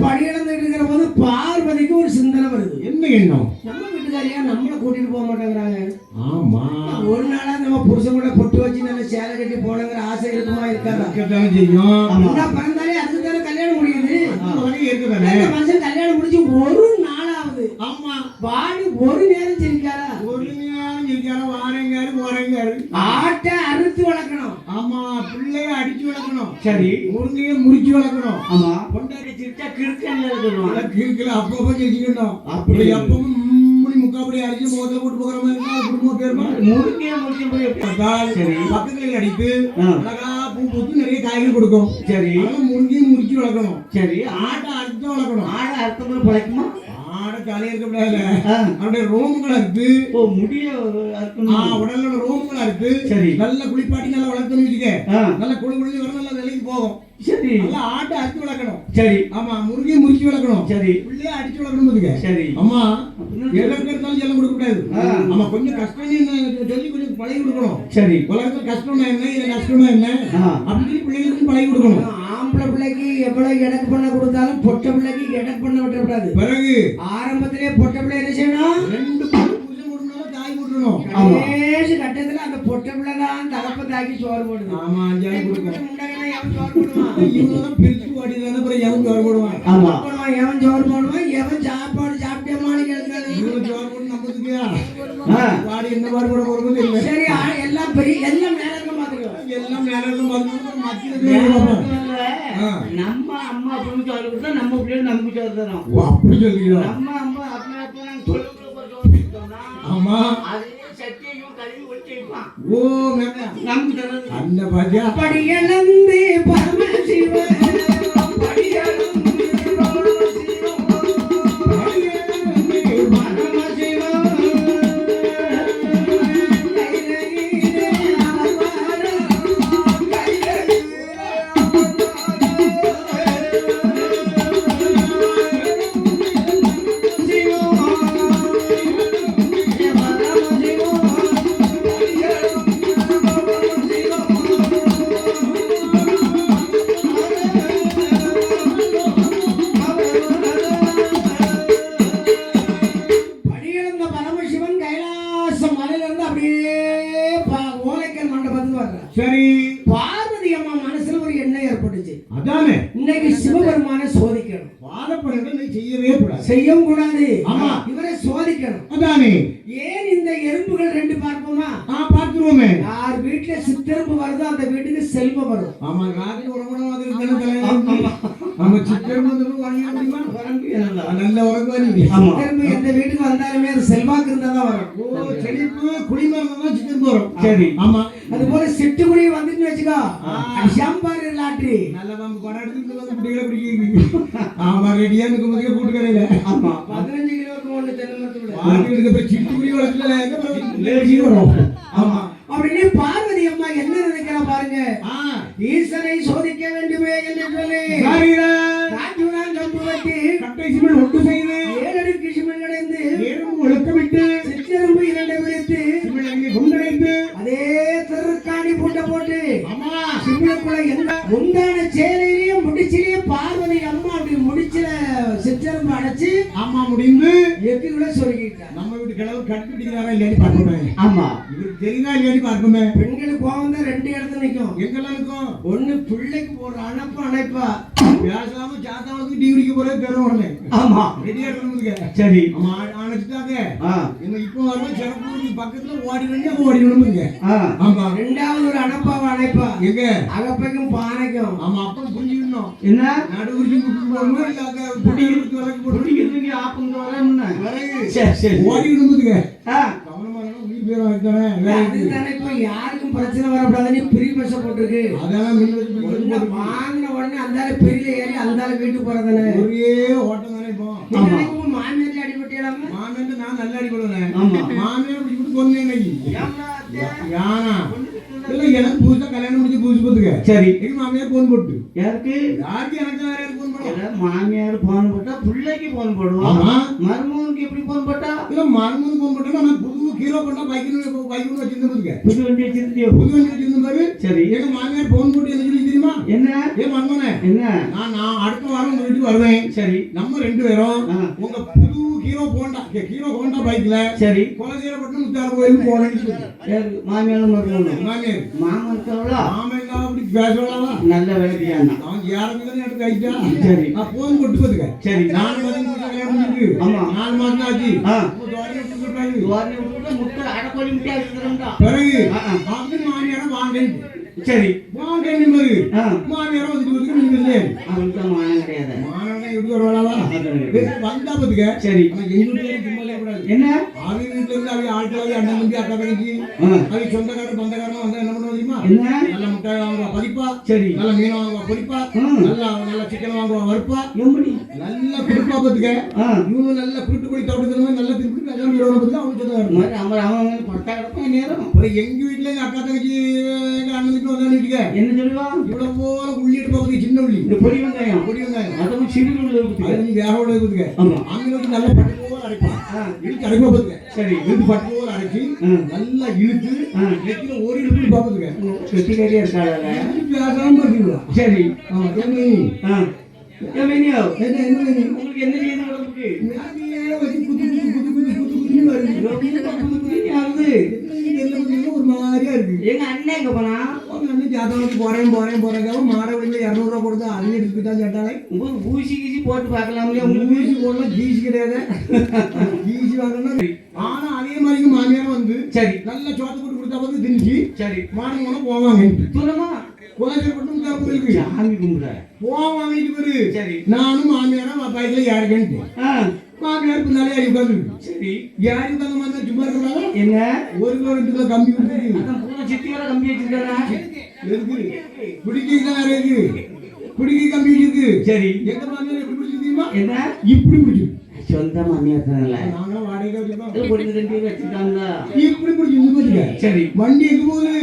படி இழந்துட்டு இருக்கிற போது பார்வதிக்கு ஒரு சிந்தனை வருது. என்ன எண்ணம்? நம்ம வீட்டுக்காரியா நம்மள கூட்டிட்டு போக மாட்டேங்கிறாங்க. ஆமா, ஒரு நாளா நம்ம புருஷன் கூட பொட்டு வச்சு நல்ல சேலை கட்டி போனங்கிற ஆசை இருக்குமா இருக்காதா? செய்யும். பிறந்தாலே அதுக்கு தானே கல்யாணம் முடியுது. மனுஷன் கல்யாணம் முடிச்சு ஒரு நாளாவது ஆமா வாடி ஒரு நேரம் சிரிக்காரா? ஒரு நேரம் சிரிக்காரா? வாரங்காரு போறங்காரு. ஆட்டை அறுத்து வளர்க்கணும். ஆமா, பிள்ளைய அடிச்சு வளர்க்கணும். சரி, முருங்கைய முறிச்சு வளர்க்கணும். ஆமா, பொண்டாட்டி சிரிச்சா கிறுக்கல்ல இருக்கணும். கிறுக்கல அப்பப்போ சிரிச்சுக்கணும். அப்படி எப்பவும் முக்காப்படி அடிச்சு முகத்துல போட்டு போகிற மாதிரி குடும்பம் பேருமா முருங்கைய முடிச்சு போய் சரி பக்கத்துல அடித்து அழகா பூ பூத்து நிறைய காய்கறி கொடுக்கும். சரி, முருங்கையும் முறிச்சு வளர்க்கணும். சரி, ஆட்டை அறுத்து வளர்க்கணும். ஆடை அறுத்தப்போ பழைக்குமா? ஆடை காலையா இருக்கப்படாது. அவருடைய ரோமுகளை அறுத்து முடிய உடல்ல ரோமுகளை அறுத்து சரி நல்ல குளிப்பாட்டி நல்லா வளர்க்கணும் வச்சுக்க. நல்ல குழு குழு வர நல்ல நிலைக்கு போகும். சரி, நல்லா ஆட்டை அறுத்து வளர்க்கணும். சரி, ஆமா, முருகையை முறிச்சு வளர்க்கணும். சரி, பிள்ளைய அடிச்சு வளர்க்கணும். சரி, ஆமா, எல்லாம் எடுத்தாலும் செல்லம் கொடுக்க கூடாது. ஆமா, கொஞ்சம் கஷ்டம் சொல்லி கொஞ்சம் பழகி கொடுக்கணும். சரி, உலகத்துல கஷ்டம்னா என்ன, இது கஷ்டம்னா என்ன அப்படின்னு பிள்ளைகளுக்கு பழகி கொடுக்கணும். ஆம்பளை பிள்ளைக்கு எவ்வளவு எடக்கு பண்ண கொடுத்தாலும் பொட்ட பிள்ளைக்கு எடக்கு பண்ண விட்டுறக்கூடாது. பிறகு ஆரம்பத்திலே பொட்ட பிள்ளை என்ன செய்யணும்? 2 தாய் போட்டுறணும். கடைசி கட்டத்துல அந்த பொட்ட பிள்ளை தான் தகப்ப தாக்கி சோறு போடுது. ஆமா, அஞ்சாவது கொடுக்கணும். எவன் சோறு போடுவான்? இவங்க பிரிச்சு ஓடிதானே அப்புறம் எவன் சோறு போடுவான்? ஆமா, எவன் சோறு போடுவான்? எவன் சாப்பாடு சாப்பிட்டேமான்னு கேட்காது. இவன் சோறு போட்டு நம்பதுக்கியா பாடி என்ன பாடு போட போறது இல்லை. சரி, எல்லாம் பெரிய எல்லாம் மேல இருக்க மாத்திரம் எல்லாம் மேல இருக்க மாத்திரம் நம்ம அம்மா அப்படின்னு சொல்லி கொடுத்தா நம்ம பிள்ளைங்க நமக்கு சொல்லி தரோம். அப்படி சொல்லிக்கிறோம். நம்ம அம்மா அப்பா ஆமா, சத்தியம் கல்வி ஒட்டிப்பான். ஓ, நமக்கு அந்த பாத்தியா படி இழந்து பரமசிவன் சரி, பார்வதி அம்மா மனசுல ஒரு எண்ணம் ஏற்பட்டுச்சு. அதானே இன்னைக்கு சிவபெருமான சோதிக்கணும். வாதப்படத்தை செய்யவே கூடாது. செய்யவும் கூடாது. ஆமா, இவரை சோதிக்கணும். அதானே ஏன் இந்த எறும்புகள் 2 பார்ப்போமா? பார்த்துருவோமே. யார் வீட்டுல சித்தெரும்பு வருதோ அந்த வீட்டுக்கு செல்வம் வரும். ஆமா, ராத்திரி உறவுடன் வந்து நம்ம சித்தெரும்பு வாங்கி முடியுமா? நல்ல உறவு சித்தெரும்பு எந்த வீட்டுக்கு வந்தாலுமே அது செல்வாக்கு இருந்தா தான் வரும். ஓ, செழிப்பு குடிமரம் தான் சித்தெரும்பு வரும். சரி, ஆமா, அது போல சிட்டுக்குடி வந்துட்டு வச்சுக்கோ, ஷாம்பார் லாட்ரி நல்ல நம்ம கொடை எடுத்துட்டு வந்து குடிகளை குடிக்க. ஆமா, ரெடியா இருக்கும் போதே கூட்டு கடையில. ஆமா, 15 கிலோக்கு ஒண்ணு தென்னமரத்து விட வாங்கி எடுக்க போய் சிட்டுக்குடி வளர்க்கல வரும். ஆமா, அப்படின்னு பார்வதி அம்மா என்ன நினைக்கிறா பாருங்க. ஈசனை சோதிக்க வேண்டுமே என்று சொல்லி ராஜுரான் கம்பு வெட்டி கட்டை சிமெண்ட் ஒட்டு செய்து 7 அடுக்கு சிமெண்ட் அடைந்து 7 ஒழுக்கமிட்டு சிற்றெரும்பு 2 விரித்து சிமெண்ட் கொண்டடைந்து அதே திருக்காணி பூட்டை போட்டு சிமெண்ட்குள்ள என்ன முந்தான சேலையிலேயே முடிச்சிலேயே பார்வதி அம்மா அப்படி முடிச்சில சிற்றெரும்பு அடைச்சு ஆமா முடிந்து எக்குள்ள சொருகிட்டார். நம்ம வீட்டு கிழவு கட்டு பிடிக்கிறாரா இல்லைன்னு பார்க்கணும். ஆமா, இவருக்கு தெரியுதா இல்லைன்னு பார்க்கணுமே. பெண்களுக்கு கோவம் தான் 2 இடத்துல நிற்கும். எங்கெல்லாம் இருக்கும்? ஒண்ணு பிள்ளைக்கு போடுற அணைப்பா பேசாம சாத்தாவுக்கு டிகிரிக்கு போறது பெரும் உடனே. ஆமா, ரெடியா இருக்கணும். சரி, ஆமா, அணைச்சிட்டாங்க. இப்போ வரும் சிறப்பு பக்கத்துல ஓடிடணுங்க. ஆமா, 2வது ஒரு அணைப்பா எங்க அகப்பைக்கும் பானைக்கும். ஆமா, அப்ப புரிஞ்சுக்கணும் என்ன நடுவுரிச்சு போடணும். இல்ல அங்க புடிக்கிறதுக்கு வரைக்கும் புடிக்கிறதுக்கு ஆப்பங்க வரணும். சரி சரி, ஓடிடணுங்க. யாருக்கும் பிரச்சனை வரக்கூடாதுன்னு பிரி பஸ் போட்டுருக்கு. அதெல்லாம் வாங்கின உடனே அந்த பெரிய ஏறி அந்த வீட்டுக்கு போறதானே ஒரே ஓட்டம் தானே. இப்போ மாமியார் அடிபட்டியலாமா? மாமியார் நான் நல்லா அடிபடுவேன். மாமியார் பிடிச்சிட்டு கொண்டு யானா இல்ல எனக்கு புதுசா கல்யாணம் முடிஞ்சு புதுசு போட்டுக்க. சரி, எங்க மாமியார் போன் போட்டு யாருக்கு எனக்கு வேற யாருக்கு போன் பண்ண மாமியார் போன் போட்டா பிள்ளைக்கு போன் போடுவோம். ஆமா. மருமகனுக்கு எப்படி போன் போட்டா? இல்ல மருமகன் போன் போட்டா நான் புது ஹீரோ பண்ணா பைக்கு வச்சிருந்தேன் பாருங்க. புது வண்டி வச்சிருந்தியோ? புது வண்டி வச்சிருந்தேன் பாரு. சரி. எங்க மாமியார் போன் போட்டு என்ன சொல்லி தெரியுமா? என்ன? ஏ மருமகனே, என்ன? நான் அடுத்த வாரம் உங்க வீட்டுக்கு வருவேன். சரி. நம்ம ரெண்டு பேரும் உங்க புது ஹீரோ ஹோண்டா பைக்ல சரி குலசேரப்பட்டினம் முத்தார் கோயிலுக்கு போறேன்னு மாமியாரும் மருமகனும். மாமியார் மாமா இருக்காங்களா? மாமன் அப்படி பேசலாமா? நல்ல வேலைக்கு அவன் யாருமே எடுத்து ஆயிட்டா. சரி. நான் போன் போட்டு பாத்துக்க. சரி. 4 மாதம் கல்யாணம் பண்ணிட்டு. ஆமா. 4 மாதம் ஆச்சு. ஆ. துவாரியை விட்டுட்டு முட்டை அடக்கோழி முட்டை அடிக்கிறோம்டா. பிறகு அப்படி மாமியார வாங்கன்னு. சரி. வாங்கன்னு பாரு. மாமியார வந்துட்டு நீங்க அவனுக்கு மானம் கிடையாது. மானம் எப்படி வருவாளா? வந்தா பாத்துக்க. சரி. எங்க வீட்டுல சும்மா கூடாது. என்ன? அவங்க வீட்டுல இருந்து அவங்க ஆட்கள் அண்ணன் தம்பி அக்கா தங்கச்சி அவங்க சொந்தக்காரர் பந்தக்காரமா வந்தா என்ன பண்ணுவோம் தெரியுமா? என்ன? நல்ல முட்டை வாங்குவா பதிப்பா. சரி. நல்ல மீன் வாங்குவா பொரிப்பா. நல்ல சிக்கன் வாங்குவா வறுப்பா. எப்படி? நல்ல குடுப்பா பாத்துக்க. இவங்க நல்ல குருட்டு போய் தவிர்த்து நல்ல திருப்பி கல்யாணம் பண்ணுவாங்க. அவங்க சொந்தக்காரர் அவங்க பட்டா கிடப்பா நேரம். எங்க வீட்டுல எங்க அக்கா தங்கச்சி எங்க அண்ணன் தம்பி வந்தா நிக்க என்ன சொல்லுவா? இவ்வளவு போல உள்ளி எடுப்பா சின்ன உள்ளி. இந்த பொடி வெங்காயம் அதுவும் சிறு உள்ளி அது நீ வேக விட இருக்குதுங்க. அங்க வந்து நல்ல பட்டு போல அரைப்பா. இழுத்து அரைப்பா பாத்துக்க. சரி. இழுத்து பட்டு போல அரைச்சி நல்லா இழுத்து நெத்தில ஒரு இழுத்து பாத்துக்க. வெட்டிக்காரியா இருக்காளா? பேசாம பாத்துக்கலாம். சரி. என்ன உங்களுக்கு என்ன செய்யுது உடம்புக்கு? ஒரு மாதிரியா இருக்கு. எங்க அண்ணன் எங்க போனா? அண்ணன் ஜாதகத்துக்கு போறேன் மாட வழியில 200 ரூபா கொடுத்து அவங்க எடுத்து தான் கேட்டாலே. உங்களுக்கு ஊசி கீசி போட்டு பார்க்கலாம்ல. உங்களுக்கு ஊசி போடலாம் கீசி கிடையாது. கீசி வாங்கணும். ஆனா அதே மாதிரி மாமியார் வந்து சரி நல்ல சோத்து போட்டு கொடுத்தா வந்து திணிச்சு சரி மானம் போனா போவாங்க. தூரமா குலசேரப்பட்டினம் கோயிலுக்கு சாமி கும்பிட போவாங்க பேரு. சரி. நானும் மாமியாரும் பைக்ல யாருக்கேன்ட்டு மாமியார் பின்னாலே யாரி உட்காந்து. சரி. யாரி உட்காந்த மாதிரி சும்மா இருக்கிறாங்க. என்ன? 1 கிலோ 2 கிலோ கம்பி கொடுத்து சித்தியோட கம்பி வச்சிருக்காரா? இருக்கு. குடிக்க இருக்கு. குடிக்க கம்பி இருக்கு. சரி. எங்க மாமியார் எப்படி பிடிச்சிருக்கீமா? என்ன? இப்படி பிடிச்சிருக்கு. சொந்த மாமியார் தானே. நாங்க வாடகை வச்சிருக்கோம். ஒரு 2 வச்சிருக்காங்க. இப்படி பிடிச்சிருக்கு. சரி. வண்டி எங்க போகுது?